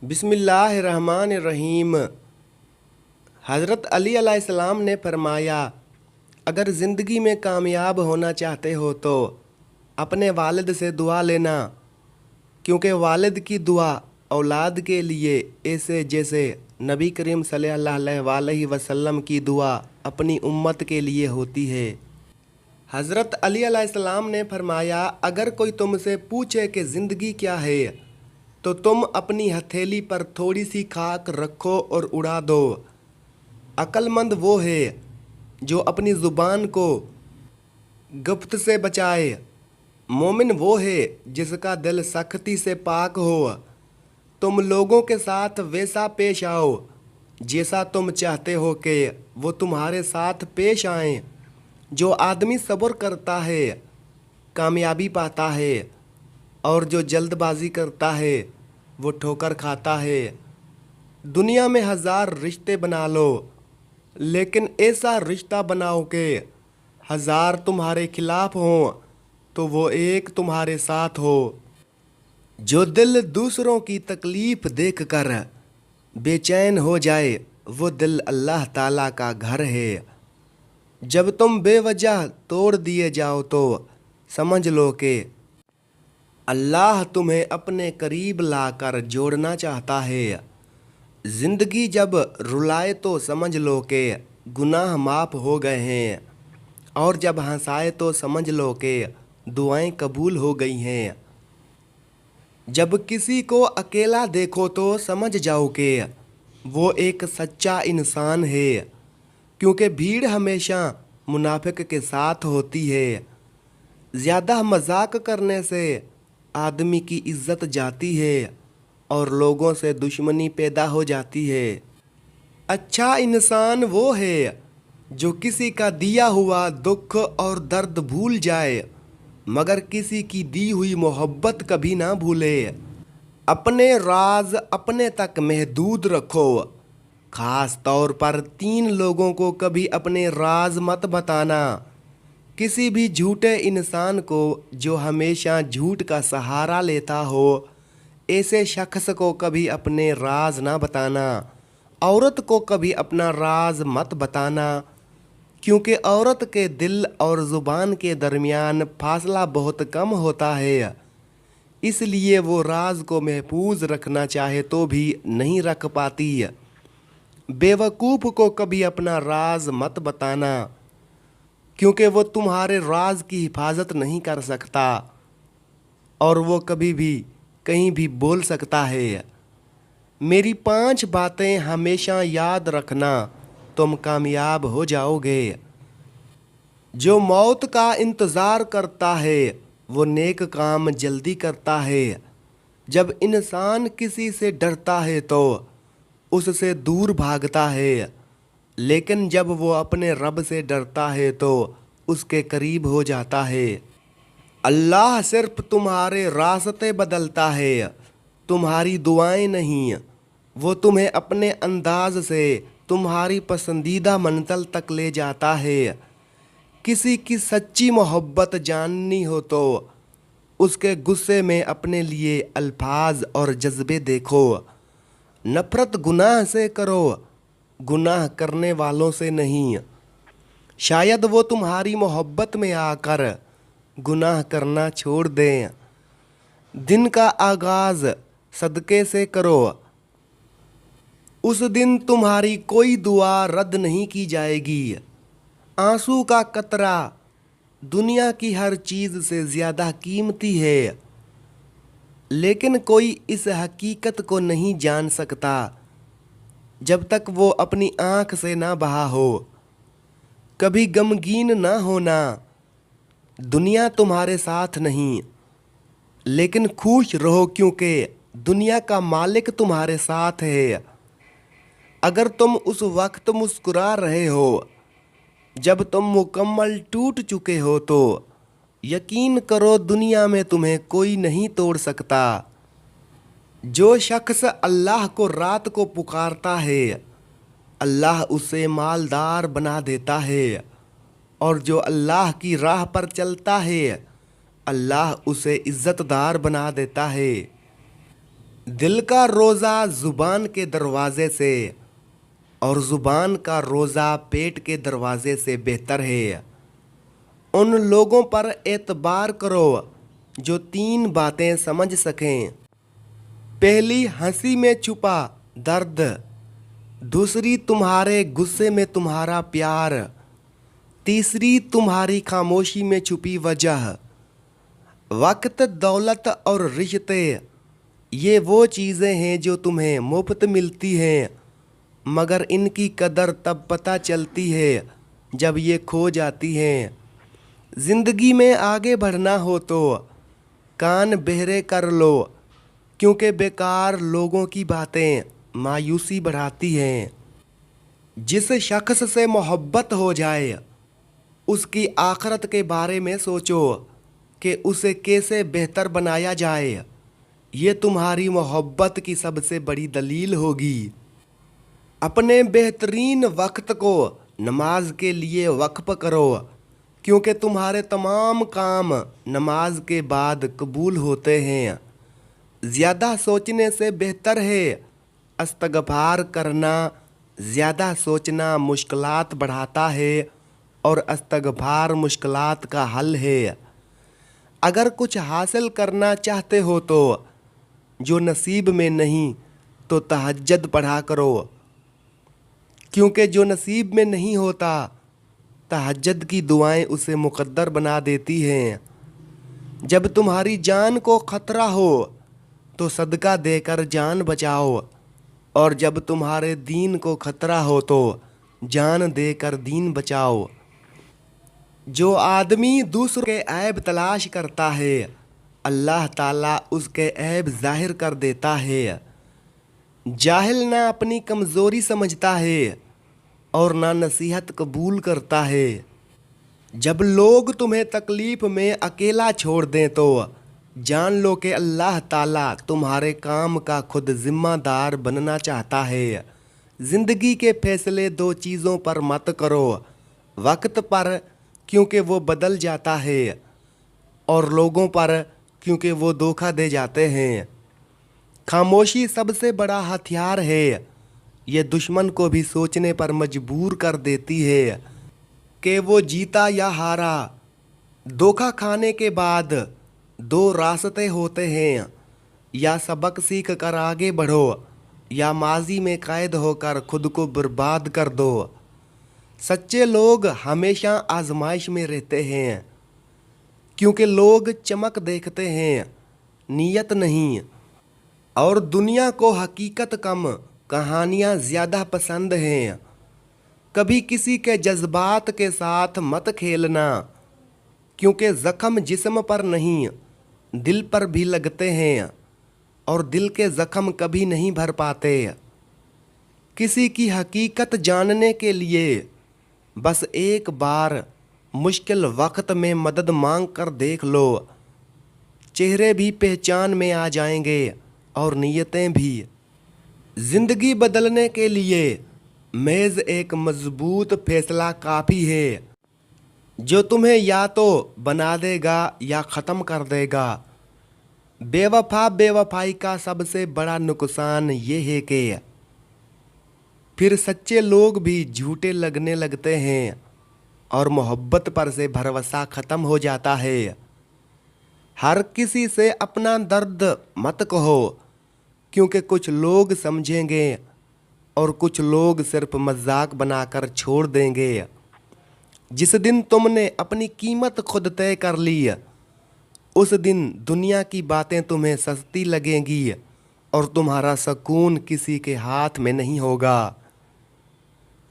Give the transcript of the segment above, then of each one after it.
बिस्मिल्लाहिर्रहमानिर्रहीम। हज़रत अली अलैहिस्सलाम ने फरमाया, अगर ज़िंदगी में कामयाब होना चाहते हो तो अपने वालिद से दुआ लेना, क्योंकि वालिद की दुआ औलाद के लिए ऐसे जैसे नबी करीम सल्लल्लाहु अलैहि वसल्लम की दुआ अपनी उम्मत के लिए होती है। हज़रत अली अलैहिस्सलाम ने फरमाया, अगर कोई तुमसे पूछे कि ज़िंदगी क्या है तो तुम अपनी हथेली पर थोड़ी सी खाक रखो और उड़ा दो। अक्लमंद वो है जो अपनी ज़ुबान को गफ्त से बचाए। मोमिन वो है जिसका दिल सख्ती से पाक हो। तुम लोगों के साथ वैसा पेश आओ जैसा तुम चाहते हो कि वो तुम्हारे साथ पेश आएं। जो आदमी सब्र करता है कामयाबी पाता है, और जो जल्दबाजी करता है वो ठोकर खाता है। दुनिया में 1000 रिश्ते बना लो, लेकिन ऐसा रिश्ता बनाओ कि 1000 तुम्हारे खिलाफ हों तो वो एक तुम्हारे साथ हो। जो दिल दूसरों की तकलीफ देखकर बेचैन हो जाए वो दिल अल्लाह ताला का घर है। जब तुम बेवजह तोड़ दिए जाओ तो समझ लो कि अल्लाह तुम्हें अपने करीब लाकर जोड़ना चाहता है। ज़िंदगी जब रुलाए तो समझ लो कि गुनाह माफ़ हो गए हैं, और जब हंसाए तो समझ लो कि दुआएं कबूल हो गई हैं। जब किसी को अकेला देखो तो समझ जाओ कि वो एक सच्चा इंसान है, क्योंकि भीड़ हमेशा मुनाफिक के साथ होती है। ज़्यादा मजाक करने से आदमी की इज्जत जाती है और लोगों से दुश्मनी पैदा हो जाती है। अच्छा इंसान वो है जो किसी का दिया हुआ दुख और दर्द भूल जाए, मगर किसी की दी हुई मोहब्बत कभी ना भूले। अपने राज अपने तक महदूद रखो। खास तौर पर 3 लोगों को कभी अपने राज मत बताना। किसी भी झूठे इंसान को जो हमेशा झूठ का सहारा लेता हो, ऐसे शख्स को कभी अपने राज ना बताना। औरत को कभी अपना राज मत बताना, क्योंकि औरत के दिल और ज़ुबान के दरमियान फासला बहुत कम होता है। इसलिए वो राज को महफूज रखना चाहे तो भी नहीं रख पाती। बेवकूफ़ को कभी अपना राज मत बताना, क्योंकि वो तुम्हारे राज की हिफाजत नहीं कर सकता और वो कभी भी कहीं भी बोल सकता है। मेरी 5 बातें हमेशा याद रखना, तुम कामयाब हो जाओगे। जो मौत का इंतज़ार करता है वो नेक काम जल्दी करता है। जब इंसान किसी से डरता है तो उससे दूर भागता है, लेकिन जब वो अपने रब से डरता है तो उसके करीब हो जाता है। अल्लाह सिर्फ तुम्हारे रास्ते बदलता है, तुम्हारी दुआएं नहीं। वो तुम्हें अपने अंदाज से तुम्हारी पसंदीदा मंजिल तक ले जाता है। किसी की सच्ची मोहब्बत जाननी हो तो उसके गुस्से में अपने लिए अल्फाज और जज्बे देखो। नफ़रत गुनाह से करो, गुनाह करने वालों से नहीं। शायद वो तुम्हारी मोहब्बत में आकर गुनाह करना छोड़ दें। दिन का आगाज़ सदक़े से करो, उस दिन तुम्हारी कोई दुआ रद्द नहीं की जाएगी। आंसू का कतरा दुनिया की हर चीज़ से ज़्यादा कीमती है, लेकिन कोई इस हकीकत को नहीं जान सकता जब तक वो अपनी आँख से ना बहा हो। कभी गमगीन ना होना, दुनिया तुम्हारे साथ नहीं, लेकिन खुश रहो क्योंकि दुनिया का मालिक तुम्हारे साथ है। अगर तुम उस वक्त मुस्कुरा रहे हो जब तुम मुकम्मल टूट चुके हो तो यकीन करो दुनिया में तुम्हें कोई नहीं तोड़ सकता। जो शख्स अल्लाह को रात को पुकारता है अल्लाह उसे मालदार बना देता है, और जो अल्लाह की राह पर चलता है अल्लाह उसे इज़्ज़तदार बना देता है। दिल का रोज़ा ज़ुबान के दरवाज़े से और ज़ुबान का रोज़ा पेट के दरवाज़े से बेहतर है। उन लोगों पर एतबार करो जो तीन बातें समझ सकें। पहली, हंसी में छुपा दर्द। दूसरी, तुम्हारे गुस्से में तुम्हारा प्यार। तीसरी, तुम्हारी खामोशी में छुपी वजह। वक्त, दौलत और रिश्ते ये वो चीज़ें हैं जो तुम्हें मुफ्त मिलती हैं, मगर इनकी कदर तब पता चलती है जब ये खो जाती हैं। ज़िंदगी में आगे बढ़ना हो तो कान बहरे कर लो, क्योंकि बेकार लोगों की बातें मायूसी बढ़ाती हैं। जिस शख्स से मोहब्बत हो जाए उसकी आखरत के बारे में सोचो कि उसे कैसे बेहतर बनाया जाए। ये तुम्हारी मोहब्बत की सबसे बड़ी दलील होगी। अपने बेहतरीन वक्त को नमाज के लिए वक्फ करो, क्योंकि तुम्हारे तमाम काम नमाज के बाद कबूल होते हैं। ज़्यादा सोचने से बेहतर है इस्तग़फ़ार करना। ज़्यादा सोचना मुश्किलात बढ़ाता है और इस्तग़फ़ार मुश्किलात का हल है। अगर कुछ हासिल करना चाहते हो तो जो नसीब में नहीं तो तहज्जुद पढ़ा करो, क्योंकि जो नसीब में नहीं होता तहज्जुद की दुआएं उसे मुक़द्दर बना देती हैं। जब तुम्हारी जान को ख़तरा हो तो सदका देकर जान बचाओ, और जब तुम्हारे दीन को ख़तरा हो तो जान देकर दीन बचाओ। जो आदमी दूसरों के ऐब तलाश करता है अल्लाह ताला उसके ऐब ज़ाहिर कर देता है। जाहिल ना अपनी कमज़ोरी समझता है और ना नसीहत कबूल करता है। जब लोग तुम्हें तकलीफ़ में अकेला छोड़ दें तो जान लो कि अल्लाह ताला तुम्हारे काम का खुद ज़िम्मेदार बनना चाहता है। ज़िंदगी के फ़ैसले दो चीज़ों पर मत करो, वक्त पर क्योंकि वो बदल जाता है, और लोगों पर क्योंकि वो धोखा दे जाते हैं। खामोशी सबसे बड़ा हथियार है। ये दुश्मन को भी सोचने पर मजबूर कर देती है कि वो जीता या हारा। धोखा खाने के बाद दो रास्ते होते हैं, या सबक सीख कर आगे बढ़ो या माजी में कैद होकर खुद को बर्बाद कर दो। सच्चे लोग हमेशा आजमाइश में रहते हैं, क्योंकि लोग चमक देखते हैं, नीयत नहीं। और दुनिया को हकीकत कम, कहानियाँ ज़्यादा पसंद हैं। कभी किसी के जज्बात के साथ मत खेलना, क्योंकि ज़ख्म जिस्म पर नहीं दिल पर भी लगते हैं, और दिल के ज़ख्म कभी नहीं भर पाते। किसी की हकीकत जानने के लिए बस एक बार मुश्किल वक्त में मदद मांग कर देख लो। चेहरे भी पहचान में आ जाएंगे और नीयतें भी। ज़िंदगी बदलने के लिए महज एक मजबूत फैसला काफ़ी है, जो तुम्हें या तो बना देगा या ख़त्म कर देगा। बेवफा बेवफाई का सबसे बड़ा नुकसान ये है कि फिर सच्चे लोग भी झूठे लगने लगते हैं और मोहब्बत पर से भरोसा ख़त्म हो जाता है। हर किसी से अपना दर्द मत कहो, क्योंकि कुछ लोग समझेंगे और कुछ लोग सिर्फ मजाक बनाकर छोड़ देंगे। जिस दिन तुमने अपनी कीमत खुद तय कर ली उस दिन दुनिया की बातें तुम्हें सस्ती लगेंगी और तुम्हारा सुकून किसी के हाथ में नहीं होगा।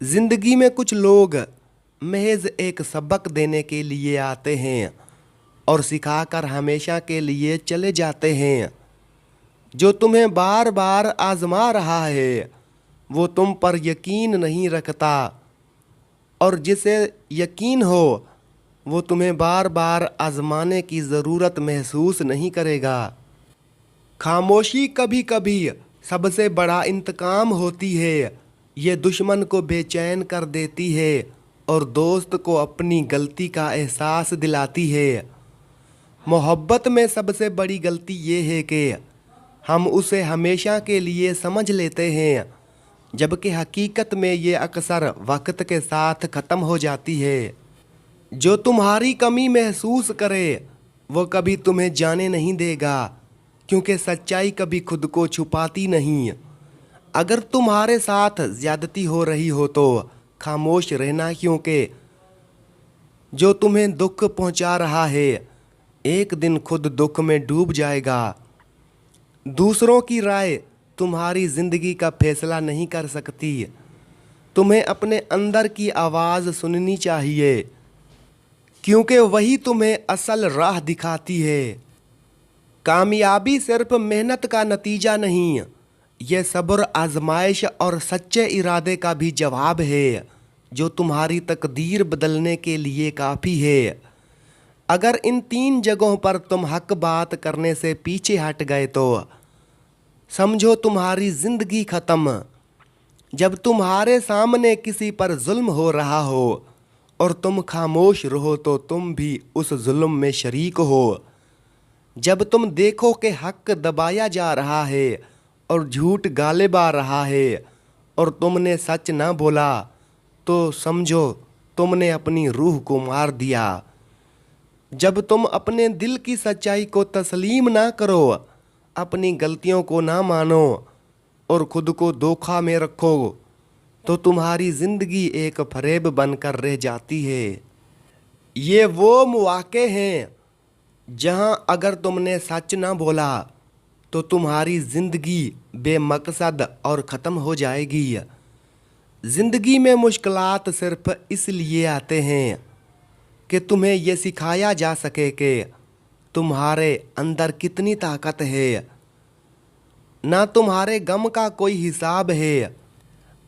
ज़िंदगी में कुछ लोग महज एक सबक देने के लिए आते हैं और सिखाकर हमेशा के लिए चले जाते हैं। जो तुम्हें बार बार आजमा रहा है वो तुम पर यकीन नहीं रखता, और जिसे यकीन हो वो तुम्हें बार बार आजमाने की ज़रूरत महसूस नहीं करेगा। खामोशी कभी कभी सबसे बड़ा इंतकाम होती है। ये दुश्मन को बेचैन कर देती है और दोस्त को अपनी गलती का एहसास दिलाती है। मोहब्बत में सबसे बड़ी गलती ये है कि हम उसे हमेशा के लिए समझ लेते हैं, जबकि हकीकत में ये अक्सर वक्त के साथ ख़त्म हो जाती है। जो तुम्हारी कमी महसूस करे वो कभी तुम्हें जाने नहीं देगा, क्योंकि सच्चाई कभी खुद को छुपाती नहीं। अगर तुम्हारे साथ ज्यादती हो रही हो तो खामोश रहना, क्योंकि जो तुम्हें दुख पहुंचा रहा है एक दिन खुद दुख में डूब जाएगा। दूसरों की राय तुम्हारी जिंदगी का फैसला नहीं कर सकती। तुम्हें अपने अंदर की आवाज़ सुननी चाहिए, क्योंकि वही तुम्हें असल राह दिखाती है। कामयाबी सिर्फ मेहनत का नतीजा नहीं, यह सब्र, आजमाइश और सच्चे इरादे का भी जवाब है, जो तुम्हारी तकदीर बदलने के लिए काफ़ी है। अगर इन 3 जगहों पर तुम हक बात करने से पीछे हट गए तो समझो तुम्हारी ज़िंदगी ख़त्म। जब तुम्हारे सामने किसी पर जुल्म हो रहा हो और तुम खामोश रहो तो तुम भी उस जुल्म में शरीक हो। जब तुम देखो कि हक दबाया जा रहा है और झूठ गालिब आ रहा है और तुमने सच ना बोला, तो समझो तुमने अपनी रूह को मार दिया। जब तुम अपने दिल की सच्चाई को तस्लीम ना करो, अपनी गलतियों को ना मानो और खुद को धोखा में रखो, तो तुम्हारी ज़िंदगी एक फरेब बनकर रह जाती है। ये वो मौके हैं जहां अगर तुमने सच ना बोला तो तुम्हारी ज़िंदगी बेमकसद और ख़त्म हो जाएगी। ज़िंदगी में मुश्किलात सिर्फ इसलिए आते हैं कि तुम्हें ये सिखाया जा सके कि तुम्हारे अंदर कितनी ताकत है। ना तुम्हारे गम का कोई हिसाब है,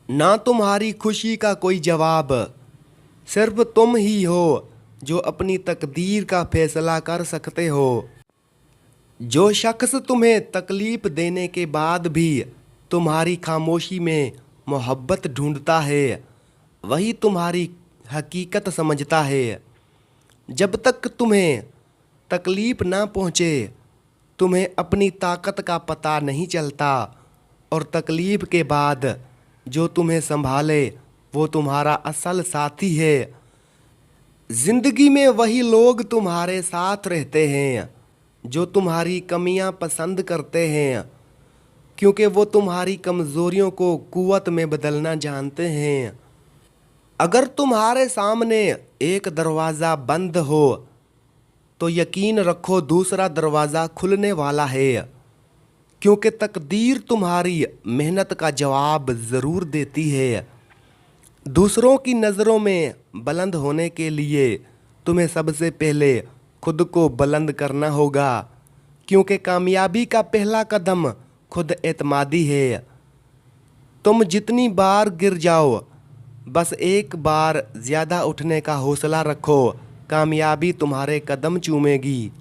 ना तुम्हारी खुशी का कोई जवाब। सिर्फ तुम ही हो जो अपनी तकदीर का फैसला कर सकते हो। जो शख्स तुम्हें तकलीफ देने के बाद भी तुम्हारी खामोशी में मोहब्बत ढूंढता है, वही तुम्हारी हकीकत समझता है। जब तक तुम्हें तकलीफ ना पहुँचे, तुम्हें अपनी ताकत का पता नहीं चलता, और तकलीफ के बाद जो तुम्हें संभाले वो तुम्हारा असल साथी है। ज़िंदगी में वही लोग तुम्हारे साथ रहते हैं जो तुम्हारी कमियां पसंद करते हैं, क्योंकि वो तुम्हारी कमज़ोरियों को कुव्वत में बदलना जानते हैं। अगर तुम्हारे सामने एक दरवाज़ा बंद हो तो यकीन रखो दूसरा दरवाज़ा खुलने वाला है, क्योंकि तकदीर तुम्हारी मेहनत का जवाब ज़रूर देती है। दूसरों की नज़रों में बुलंद होने के लिए तुम्हें सबसे पहले खुद को बुलंद करना होगा, क्योंकि कामयाबी का पहला कदम खुद एतमादी है। तुम जितनी बार गिर जाओ, बस एक बार ज़्यादा उठने का हौसला रखो, कामयाबी तुम्हारे कदम चूमेगी।